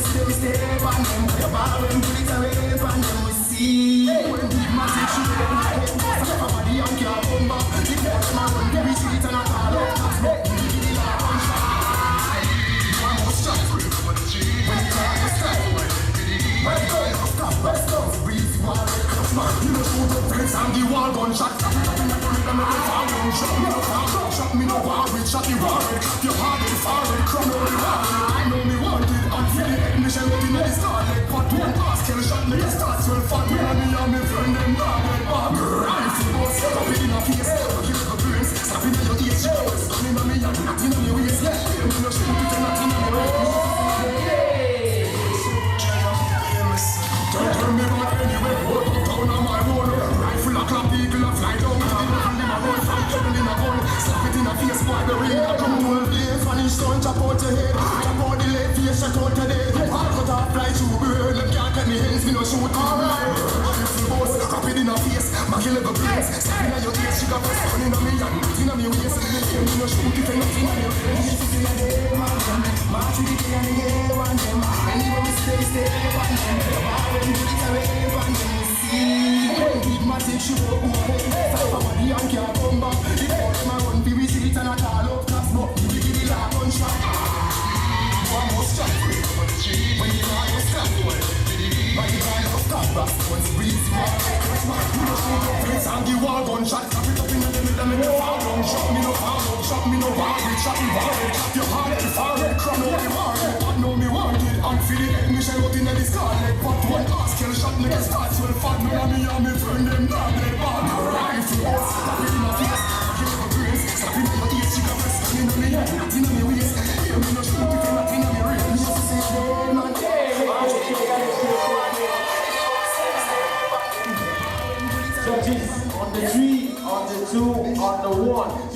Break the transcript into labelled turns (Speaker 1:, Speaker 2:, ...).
Speaker 1: stay on them. The bar when put it away on them. We see when big massive shoot them in the head. Stop a body and can't come back. The girl them a run every street and a call out. That's what we did it like one shot. One more shot. When you try to stop. West Coast, breeze, wall, crush man. You know shoot up friends and the wall gunshot. Tap it up in the bullet and make it fall down. Shot me no fall down, shot me no war with. Shot the war with, clap your heart in forward. Crown on the wall, I know me want it. And feel the ignition up in the start. Like pot one pass, kill shot me the starts. Well fat me and me and me friend them dog. Like Bob, rifle boss, stop it in a face. Kill the brains, stop it in your ears. Stunning on me and nothing on your waist. Me no shoot it and nothing on your waist. Turn me back anyway, hold up down on my road. Rifle a clap, eagle a fly down. And him a run from devil in a gun. Slap it in a face, boy, the ring a come. Spanish son, chop out your head. Chop out the leg, face shut out today. Hard cut off, fly through bird. Them can't cut me hands, me no shoot. Rifle boss, clap it in a face. Mack your level brains. Slap in your ears, she got first gun in a me and nothing on me waist. Me no shoot if nothing on your face. This is in a day, man. March with the day and the year, one them. Anyway, we stay on them. When put it away on them, we see. When big massive shoot up my head. Stop a body and can't come back. The girl them a run for we see it and a call up class. But we give it like one shot. One more shot. When you try to stop, when you try to stop back, once breeze back. You know shoot up friends and the wall gunshot. Tap it up in the middle and make it fall down. Shot me no fall down, shot me no war with. Shot me war with, clap your heart and forward. Crown on the war with, but know me want it. And feel it, ignition out in the sky. Like pot one pass, kill shot me the starts. Well fat me and me friend them dog. Like bad, rifle boss, tap it in my face. Kill the brains, slap in your ears. She got me stunning on me and nothing on me waist. Hear me no shoot if nothing on me real. Me just say hey man,
Speaker 2: Judges on the 3, on the 2, on the 1.